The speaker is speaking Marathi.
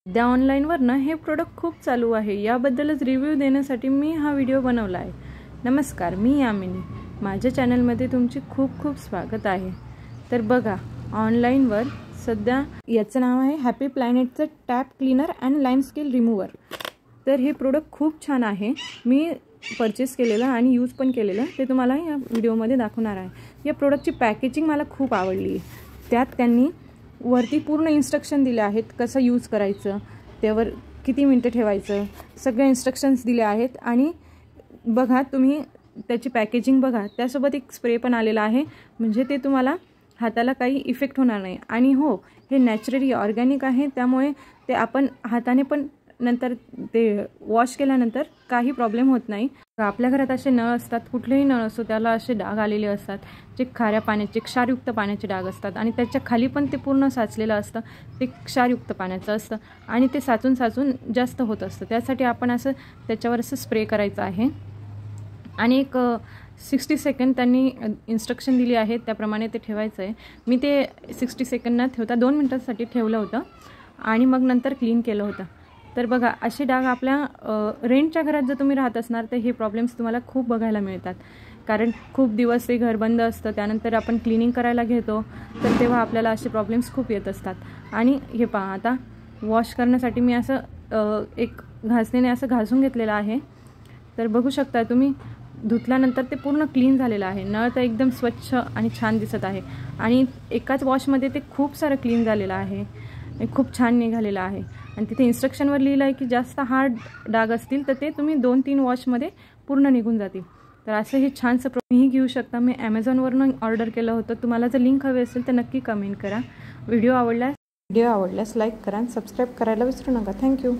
सध्या ऑनलाईनवरनं हे प्रोडक्ट खूप चालू आहे, याबद्दलच रिव्ह्यू देण्यासाठी मी हा व्हिडिओ बनवला आहे। नमस्कार, मी यामिनी, माझ्या चॅनलमध्ये तुमचे खूप खूप स्वागत आहे। तर बघा, ऑनलाईनवर सध्या याचं नाव आहे हॅपी प्लॅनेटचं tap cleaner and limescale remover. तर हे प्रोडक्ट खूप छान आहे, मी परचेस केलेलं आणि यूज पण केलेलं, ते तुम्हाला या व्हिडिओमध्ये दाखवणार आहे। या प्रोडक्टची पॅकेजिंग मला खूप आवडली आहे। त्यात त्यांनी वरती पूर्ण इन्स्ट्रक्शन दिले आहेत, कसं यूज करायचं, त्यावर किती मिनिटं ठेवायचं, सगळे इन्स्ट्रक्शन्स दिले आहेत। आणि बघा, तुम्ही त्याची पॅकेजिंग बघा, त्यासोबत एक स्प्रे पण आलेला आहे, म्हणजे ते तुम्हाला हाताला काही इफेक्ट होणार नाही। आणि हो, हे नॅचरली ऑर्गॅनिक आहे, त्यामुळे ते आपण हाताने पण नंतर ते वॉश केल्यानंतर काही प्रॉब्लेम होत नाही। आपल्या घरात असे नळ असतात, कुठलेही नळ असो, त्याला असे डाग आलेले असतात, जे खाऱ्या पाण्याचे, क्षारयुक्त पाण्याचे डाग असतात, आणि त्याच्या खाली पण ते पूर्ण साचलेलं असतं, ते क्षारयुक्त पाण्याचं असतं, आणि ते साचून साचून जास्त होत असतं। त्यासाठी आपण असं त्याच्यावर असं स्प्रे करायचं आहे, आणि एक 60 सेकंद त्यांनी इन्स्ट्रक्शन दिली आहे, त्याप्रमाणे ते ठेवायचं आहे। मी ते 60 सेकंद न ठेवता 2 मिनिटांसाठी ठेवलं होतं, आणि मग नंतर क्लीन केलं होतं। तर बघा, असे डाग आपल्या रेंटच्या घरात जर तुम्ही राहत असणार तर हे प्रॉब्लेम्स तुम्हाला खूप बघायला मिळतात, कारण खूप दिवस ते घर बंद असतं, त्यानंतर आपण क्लिनिंग करायला घेतो, तर तेव्हा आपल्याला असे प्रॉब्लेम्स खूप येत असतात। आणि हे पहा, आता वॉश करण्यासाठी मी असं एक घासणीने असं घासून घेतलेलं आहे। तर बघू शकता तुम्ही, धुतल्यानंतर ते पूर्ण क्लीन झालेलं आहे, नळ तर एकदम स्वच्छ आणि छान दिसत आहे, आणि एकाच वॉशमध्ये ते खूप सारं क्लीन झालेलं आहे, खूप छान निघालेलं आहे। आणि तिथे इन्स्ट्रक्शनवर लिहिलं आहे की जास्त हार्ड डाग असतील तर ते तुम्ही 2-3 वॉशमध्ये पूर्ण निघून जातील। तर असं हे छानसं तुम्हीही घेऊ शकता। मी ॲमेझॉनवरून ऑर्डर केलं होतं, तुम्हाला जर लिंक हवी असेल तर नक्की कमेंट करा। व्हिडिओ आवडल्यास लाईक करा, सबस्क्राईब करायला विसरू नका। थँक्यू।